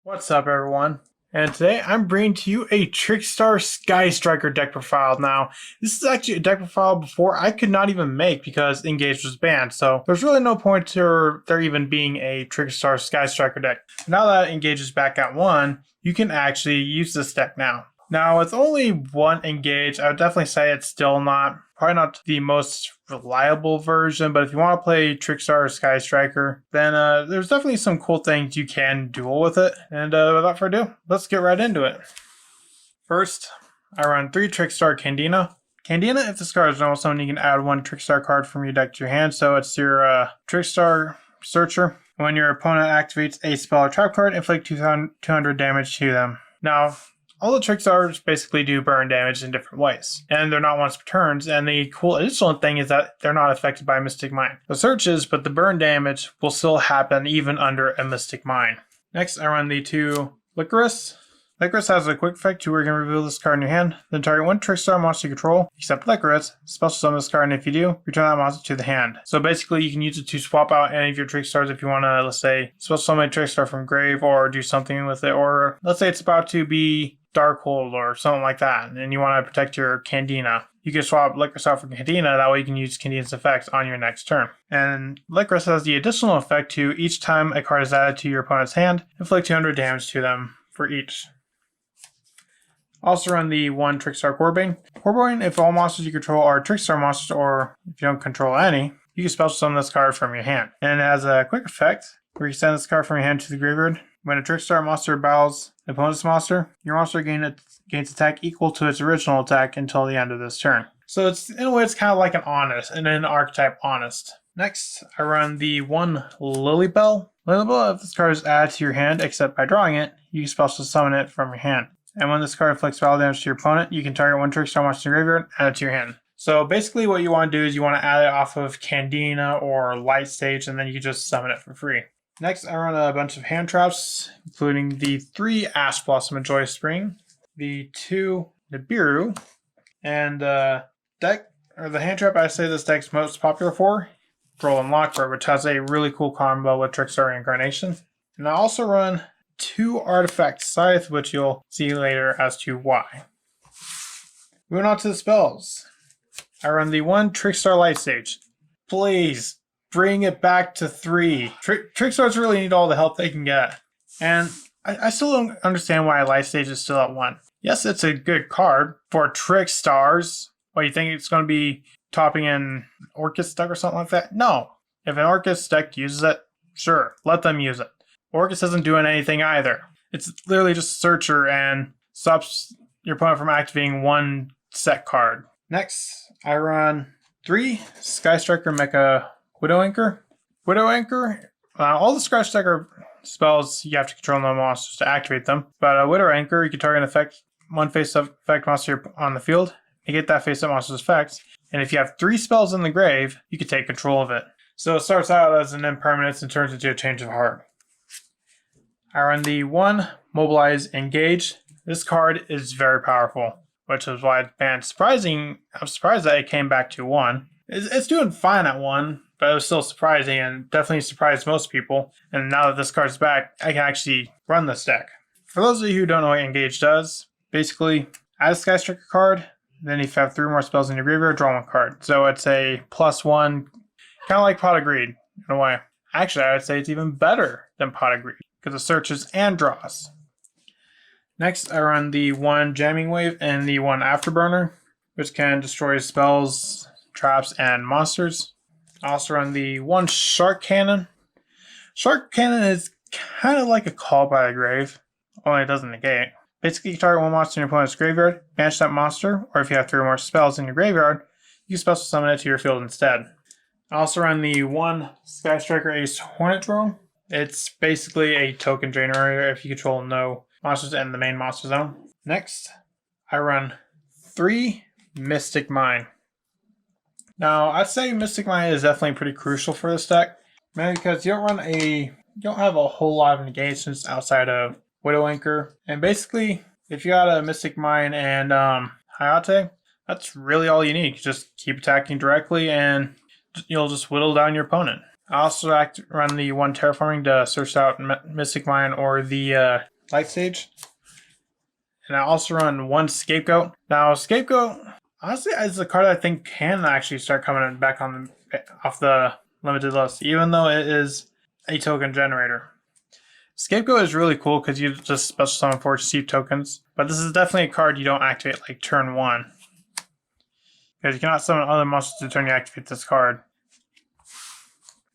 What's up, everyone? And today I'm bringing to you a Trickstar Sky Striker deck profile. Now, this is actually a deck profile before I could not even make because Engage was banned, so there's really no point to there even being a Trickstar Sky Striker deck. Now that Engage is back at 1, you can actually use this deck now. Now, with only one Engage, I would definitely say it's still probably not the most reliable version, but if you want to play Trickstar or Sky Striker, then there's definitely some cool things you can duel with it. And without further ado, let's get right into it. First, I run 3 Trickstar Candina. Candina, if this card is normal summon, you can add 1 Trickstar card from your deck to your hand, so it's your Trickstar Searcher. When your opponent activates a spell or trap card, inflict 200 damage to them. Now, all the Trickstars basically do burn damage in different ways, and they're not once per turns, and the cool additional thing is that they're not affected by Mystic Mine. The searches, but the burn damage will still happen even under a Mystic Mine. Next, I run the 2 Licorice. Licorice has a quick effect to where you can reveal this card in your hand, then target 1 Trickstar monster you control, except Licorice, special summon this card, and if you do, return that monster to the hand. So basically, you can use it to swap out any of your Trickstars if you want to, let's say, special summon a Trickstar from grave, or do something with it, or let's say it's about to be Darkhold or something like that, and you want to protect your Candina. You can swap Licorice out for Candina, that way you can use Candina's effect on your next turn. And Licorice has the additional effect to each time a card is added to your opponent's hand, inflict 200 damage to them for each. Also run the 1 Trickstar Corbane. Corbane, if all monsters you control are Trickstar monsters, or if you don't control any, you can special summon this card from your hand. And it has a quick effect where you send this card from your hand to the graveyard. When a Trickstar monster battles the opponent's monster, your monster gains attack equal to its original attack until the end of this turn. So it's in a way it's kind of like an archetype Honest. Next, I run the 1 Lilybell. Lilybell, if this card is added to your hand except by drawing it, you can special summon it from your hand. And when this card inflicts battle damage to your opponent, you can target 1 Trickstar monster in your graveyard, add it to your hand. So basically what you want to do is you want to add it off of Candina or Light Stage, and then you can just summon it for free. Next, I run a bunch of hand traps, including the 3 Ash Blossom of Joy Spring, the 2 Nibiru, and the hand trap I say this deck's most popular for, Droll and Lockbird, which has a really cool combo with Trickstar Reincarnation. And I also run 2 Artifact Scythe, which you'll see later as to why. Moving on to the spells. I run the 1 Trickstar Light Stage. Please, bring it back to 3. Trickstars really need all the help they can get. And I still don't understand why Light Stage is still at 1. Yes, it's a good card for Trickstars. What, you think it's going to be topping in Orcus deck or something like that? No. If an Orcus deck uses it, sure, let them use it. Orcus isn't doing anything either. It's literally just a searcher and stops your opponent from activating 1 set card. Next, I run 3 Sky Striker Mecha Widow Anchor. Widow Anchor, all the Sky Striker spells, you have to control no monsters to activate them. But Widow Anchor, you can target an effect, 1 face-up effect monster on the field, and get that face-up monster's effects. And if you have 3 spells in the grave, you can take control of it. So it starts out as an impermanence and turns into a change of heart. I run the 1 Mobilize Engage. This card is very powerful, which is why it's banned. I'm surprised that it came back to 1. It's doing fine at 1, but it was still surprising and definitely surprised most people. And now that this card's back, I can actually run this deck. For those of you who don't know what Engage does, basically add a Sky Striker card, then if you have 3 more spells in your graveyard, draw 1 card. So it's a +1, kind of like Pot of Greed in a way. Actually, I would say it's even better than Pot of Greed, because it searches and draws. Next, I run the 1 Jamming Wave and the 1 Afterburner, which can destroy spells, traps, and monsters. I also run the 1 Shark Cannon. Shark Cannon is kind of like a Call by the Grave, only it doesn't negate. Basically, you target 1 monster in your opponent's graveyard, banish that monster, or if you have 3 or more spells in your graveyard, you can special summon it to your field instead. I also run the 1 Sky Striker Ace Hornet Drone. It's basically a token drainer area if you control no monsters in the main monster zone. Next, I run 3 Mystic Mine. Now, I'd say Mystic Mine is definitely pretty crucial for this deck, mainly because you don't have a whole lot of negations outside of Widow Anchor. And basically, if you got a Mystic Mine and Hayate, that's really all you need. Just keep attacking directly and you'll just whittle down your opponent. I also run the 1 Terraforming to search out Mystic Mine or the Light Stage. And I also run 1 Scapegoat. Now, Scapegoat, honestly, is a card that I think can actually start coming back on off the limited list, even though it is a token generator. Scapegoat is really cool because you just special summon for receive tokens, but this is definitely a card you don't activate like turn 1. Because you cannot summon other monsters to turn you activate this card.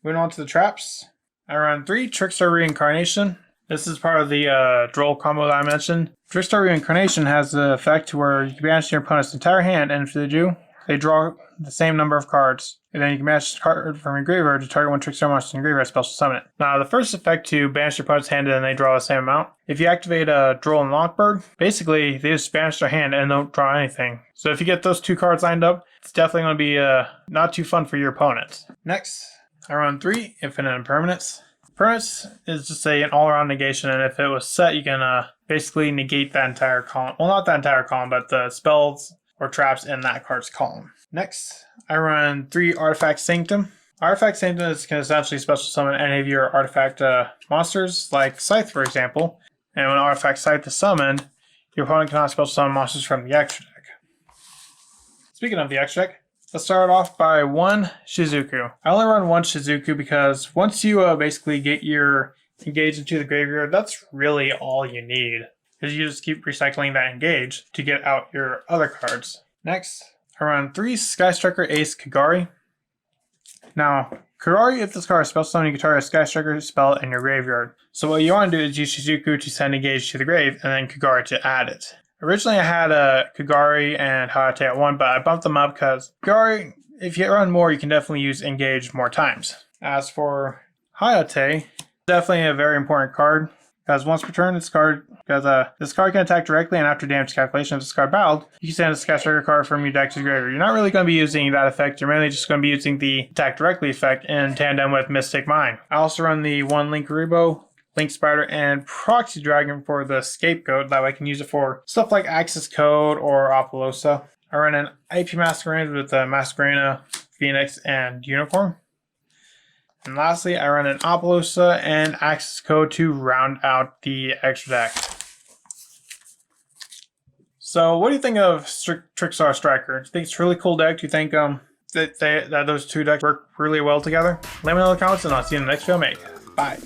Moving on to the traps. I run 3 Trickstar Reincarnation. This is part of the Droll combo that I mentioned. Trickstar Reincarnation has the effect where you can banish your opponent's entire hand, and if they do, they draw the same number of cards. And then you can banish a card from your graveyard to target one Trickstar monster in your graveyard special summon it. Now, the first effect to banish your opponent's hand and then they draw the same amount. If you activate a Droll and Lockbird, basically they just banish their hand and don't draw anything. So if you get those 2 cards lined up, it's definitely going to be not too fun for your opponents. Next, I run 3 Infinite Impermanence. Permanence is just an all-around negation, and if it was set, you can basically negate that entire column. Well, not that entire column, but the spells or traps in that card's column. Next, I run 3 Artifact Sanctum. Artifact Sanctum can essentially special summon any of your artifact monsters, like Scythe, for example. And when Artifact Scythe is summoned, your opponent cannot special summon monsters from the extra deck. Speaking of the extra deck, let's start off by 1 Shizuku. I only run 1 Shizuku because once you basically get your engage into the graveyard, that's really all you need. Because you just keep recycling that engage to get out your other cards. Next, I run 3 Sky Striker Ace Kagari. Now, Kagari, if this card is special summon, you can target a Sky Striker spell in your graveyard. So what you want to do is use Shizuku to send engage to the grave and then Kagari to add it. Originally, I had Kagari and Hayate at 1, but I bumped them up because Kagari, if you run more, you can definitely use Engage more times. As for Hayate, definitely a very important card because once per turn, this card can attack directly, and after damage calculation, if this card battled, you can send a Sky Striker card from your deck to the graveyard. You're not really going to be using that effect. You're mainly just going to be using the attack directly effect in tandem with Mystic Mine. I also run the 1 Link Rebo, Link Spider, and Proxy Dragon for the Scapegoat. That way I can use it for stuff like Access Code or Apollosa. I run an IP Masquerade with Masquerena, Phoenix, and Unicorn. And lastly, I run an Apollosa and Access Code to round out the extra deck. So what do you think of Trickstar Striker? Do you think it's a really cool deck? Do you think that those 2 decks work really well together? Let me know in the comments and I'll see you in the next video I make. Bye.